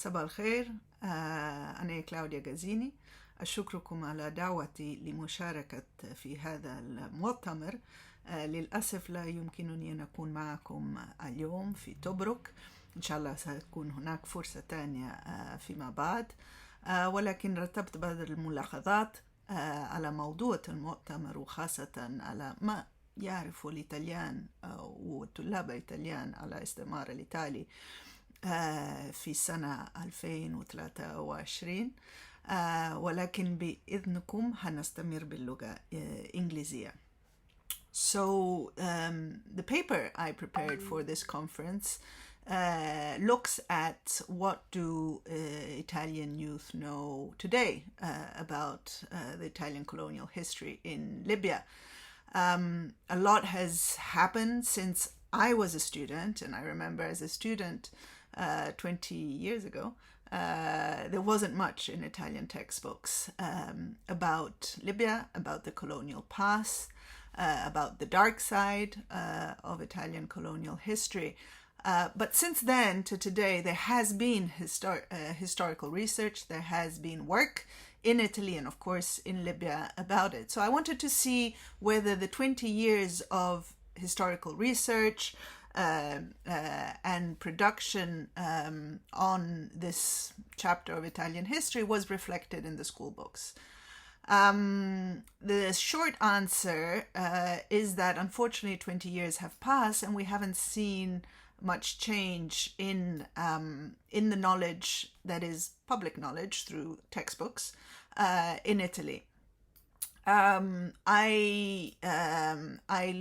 صباح الخير. أنا كلاوديا جازيني. أشكركم على دعوتي لمشاركة في هذا المؤتمر. للأسف لا يمكنني أن أكون معكم اليوم في طبرق. إن شاء الله ستكون هناك فرصة تانية فيما بعد، ولكن رتبت بعض الملاحظات على موضوع المؤتمر، وخاصة على ما يعرف الإيطاليان وطلاب الإيطاليان على استعمار الإيطالي في سنة 2023. ولكن بإذنكم هنستمر باللغة الإنجليزية. So the paper I prepared for this conference looks at what do Italian youth know today about the Italian colonial history in Libya. A lot has happened since I was a student, and I remember as a student 20 years ago, there wasn't much in Italian textbooks about Libya, about the colonial past, about the dark side of Italian colonial history. But since then to today, there has been historical research, there has been work in Italy and of course in Libya about it. So I wanted to see whether the 20 years of historical research and production on this chapter of Italian history was reflected in the school books. The short answer is that unfortunately 20 years have passed and we haven't seen much change in the knowledge that is public knowledge through textbooks in Italy. I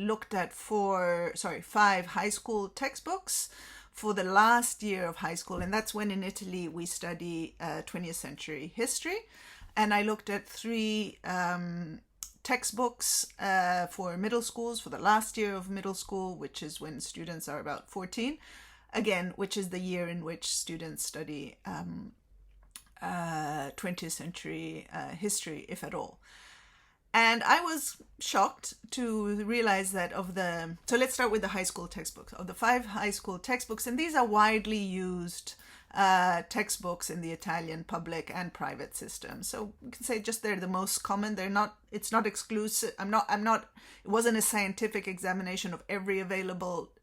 looked at 5 high school textbooks for the last year of high school, and that's when in Italy we study 20th century history. And I looked at 3 textbooks for middle schools for the last year of middle school, which is when students are about 14, again, which is the year in which students study 20th century history, if at all. And I was shocked to realize that so let's start with the high school textbooks. Of the 5 high school textbooks, and these are widely used textbooks in the Italian public and private system. So we can say just they're the most common. It's not exclusive. It wasn't a scientific examination of every available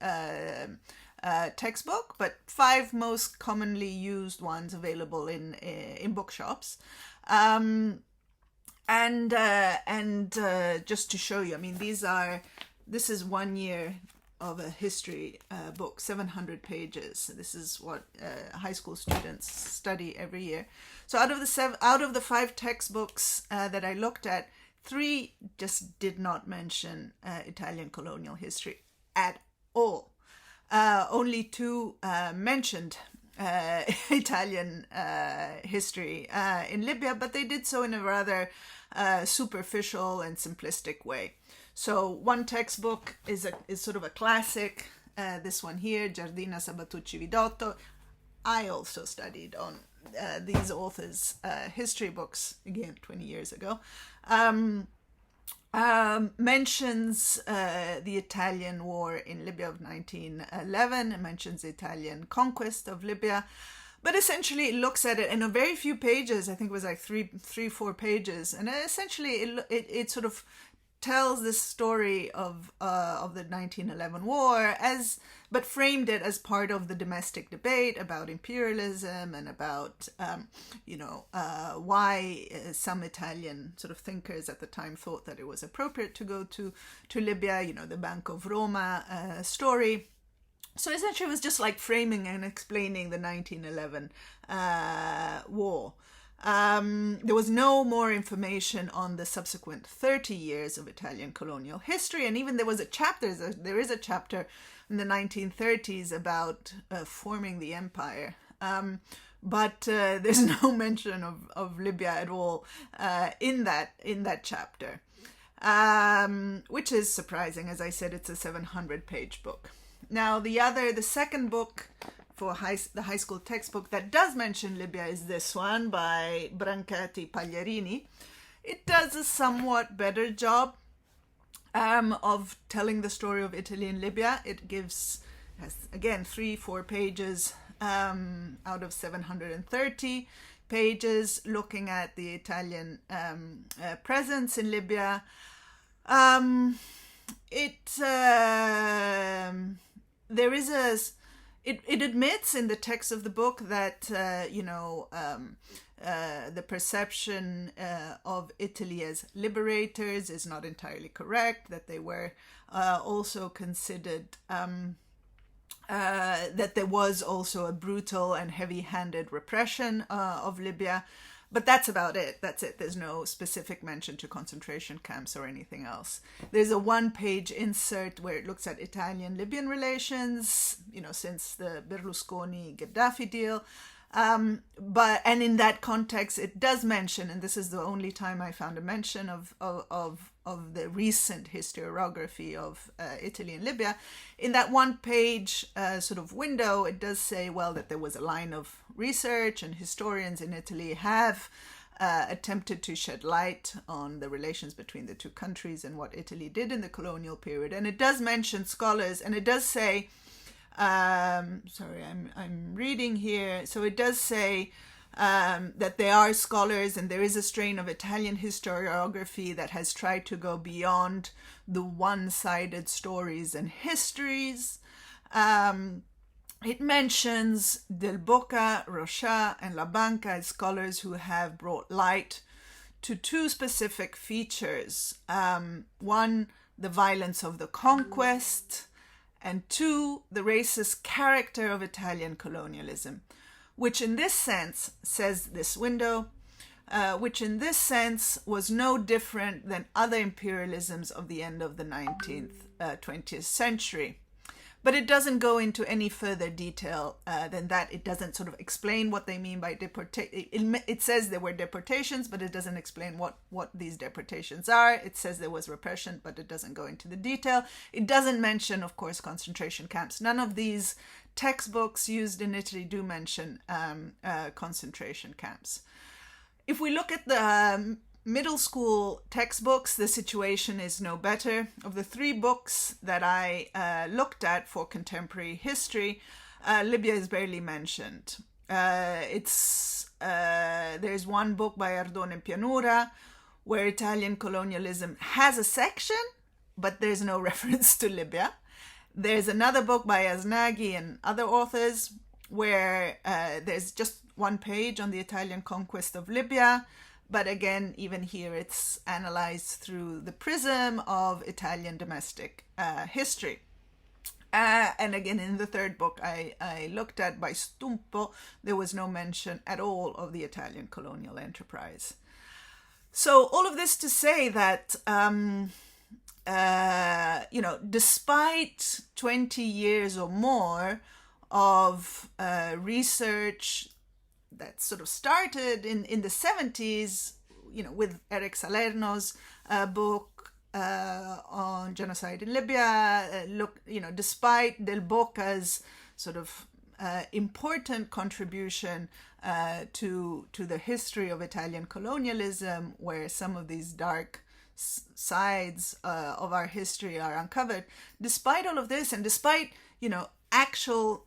textbook, but 5 most commonly used ones available in bookshops. And just to show you, I mean, this is 1 year of a history book, 700 pages. This is what high school students study every year. So out of the 5 textbooks that I looked at, 3 just did not mention Italian colonial history at all. Only 2 mentioned Italian history in Libya, but they did so in a rather superficial and simplistic way. So one textbook is sort of a classic. This one here, Giardina Sabatucci Vidotto. I also studied on these authors' history books, again, 20 years ago. Mentions the Italian war in Libya of 1911, mentions the Italian conquest of Libya, but essentially it looks at it in a very few pages. I think it was like 3-4 pages, and essentially it sort of tells this story of the 1911 war but framed it as part of the domestic debate about imperialism and about why some Italian sort of thinkers at the time thought that it was appropriate to go to Libya, the Bank of Roma story. So essentially it was just like framing and explaining the 1911 war. There was no more information on the subsequent 30 years of Italian colonial history, and even there is a chapter in the 1930s about forming the empire, but there's no mention of Libya at all in that chapter, which is surprising. As I said, it's a 700-page book. Now the second book for the high school textbook that does mention Libya is this one by Brancati Pagliarini. It does a somewhat better job of telling the story of Italy and Libya. It has again 3-4 pages out of 730 pages, looking at the Italian presence in Libya. It admits in the text of the book that the perception of Italy as liberators is not entirely correct, that they were also considered, that there was also a brutal and heavy-handed repression of Libya. But that's about it. That's it. There's no specific mention to concentration camps or anything else. There's a one-page insert where it looks at Italian-Libyan relations, since the Berlusconi-Gaddafi deal. And in that context, it does mention, and this is the only time I found a mention of the recent historiography of Italy and Libya. In that one-page sort of window, it does say, that there was a line of research, and historians in Italy have attempted to shed light on the relations between the two countries and what Italy did in the colonial period. And it does mention scholars, and it does say, I'm reading here. So it does say that there are scholars, and there is a strain of Italian historiography that has tried to go beyond the one-sided stories and histories. It mentions Del Boca, Rocha, and La Banca as scholars who have brought light to two specific features. One, the violence of the conquest, and two, the racist character of Italian colonialism, which in this sense, says this window, which in this sense was no different than other imperialisms of the end of the 20th century. But it doesn't go into any further detail than that. It doesn't sort of explain what they mean by deportation. It says there were deportations, but it doesn't explain what these deportations are. It says there was repression, but it doesn't go into the detail. It doesn't mention, of course, concentration camps. None of these textbooks used in Italy do mention concentration camps. If we look at the middle school textbooks, the situation is no better. Of the three books that I looked at for contemporary history, Libya is barely mentioned. There's one book by Ardone Pianura where Italian colonialism has a section, but there's no reference to Libya. There's another book by Asnaghi and other authors where there's just one page on the Italian conquest of Libya. But again, even here, it's analyzed through the prism of Italian domestic history. And again, in the third book I looked at by Stumpo, there was no mention at all of the Italian colonial enterprise. So all of this to say that, despite 20 years or more of research that sort of started in the 70s, with Eric Salerno's book on genocide in Libya. Despite Del Boca's sort of important contribution to the history of Italian colonialism, where some of these dark sides of our history are uncovered. Despite all of this, and despite actual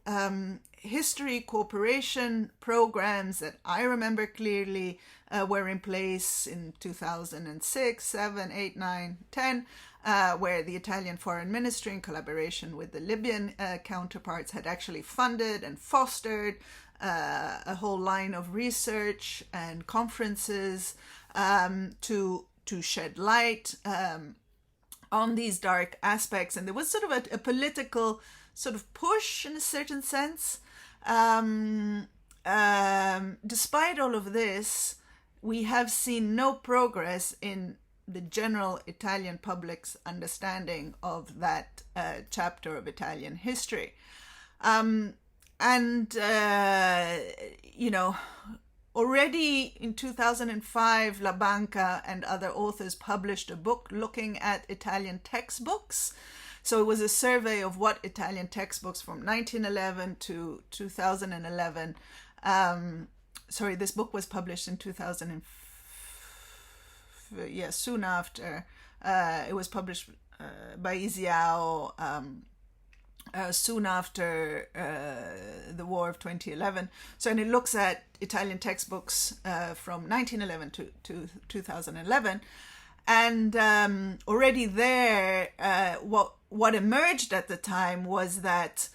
history cooperation programs that I remember clearly were in place in 2006, 7, 8, 9, 10, where the Italian Foreign Ministry, in collaboration with the Libyan counterparts, had actually funded and fostered a whole line of research and conferences to shed light on these dark aspects. And there was sort of a political sort of push in a certain sense. Despite all of this, we have seen no progress in the general Italian public's understanding of that chapter of Italian history. Already in 2005, La Banca and other authors published a book looking at Italian textbooks. So it was a survey of what Italian textbooks from 1911 to 2011. This book was published in 2000. Soon after. It was published by Isiao soon after the war of 2011. So, and it looks at Italian textbooks from 1911 to 2011. And already there, what emerged at the time was that,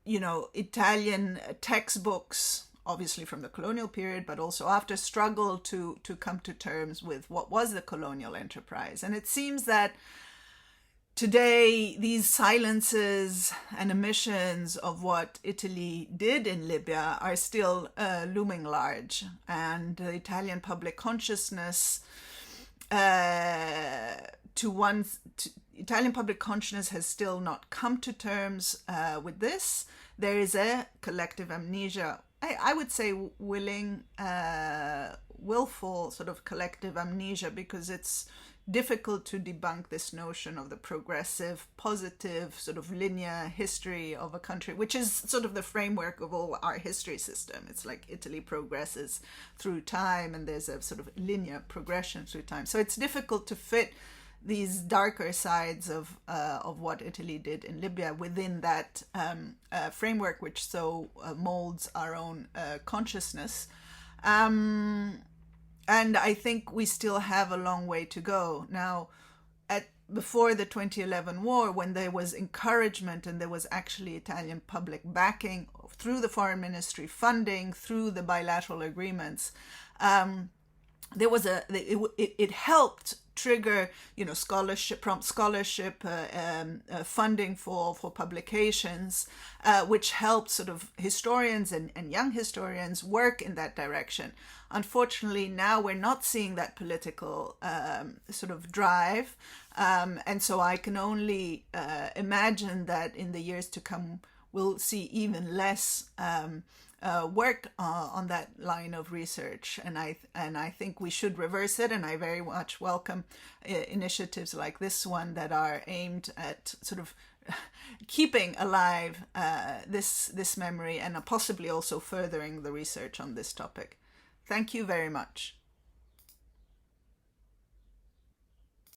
Italian textbooks, obviously from the colonial period, but also after, struggled to come to terms with what was the colonial enterprise. And it seems that today, these silences and omissions of what Italy did in Libya are still looming large. And the Italian public consciousness Italian public consciousness has still not come to terms with this. There is a collective amnesia, I would say willful sort of collective amnesia, because it's difficult to debunk this notion of the progressive, positive, sort of linear history of a country, which is sort of the framework of all our history system. It's like Italy progresses through time, and there's a sort of linear progression through time. So it's difficult to fit these darker sides of what Italy did in Libya within that framework, which so molds our own consciousness. And I think we still have a long way to go. Now, before the 2011 war, when there was encouragement and there was actually Italian public backing through the foreign ministry funding, through the bilateral agreements, there was it helped trigger, prompt scholarship, funding for publications, which helped sort of historians and young historians work in that direction. Unfortunately, now we're not seeing that political sort of drive, and so I can only imagine that in the years to come we'll see even less work on that line of research, and I think we should reverse it. And I very much welcome initiatives like this one that are aimed at sort of keeping alive this memory, and possibly also furthering the research on this topic. Thank you very much.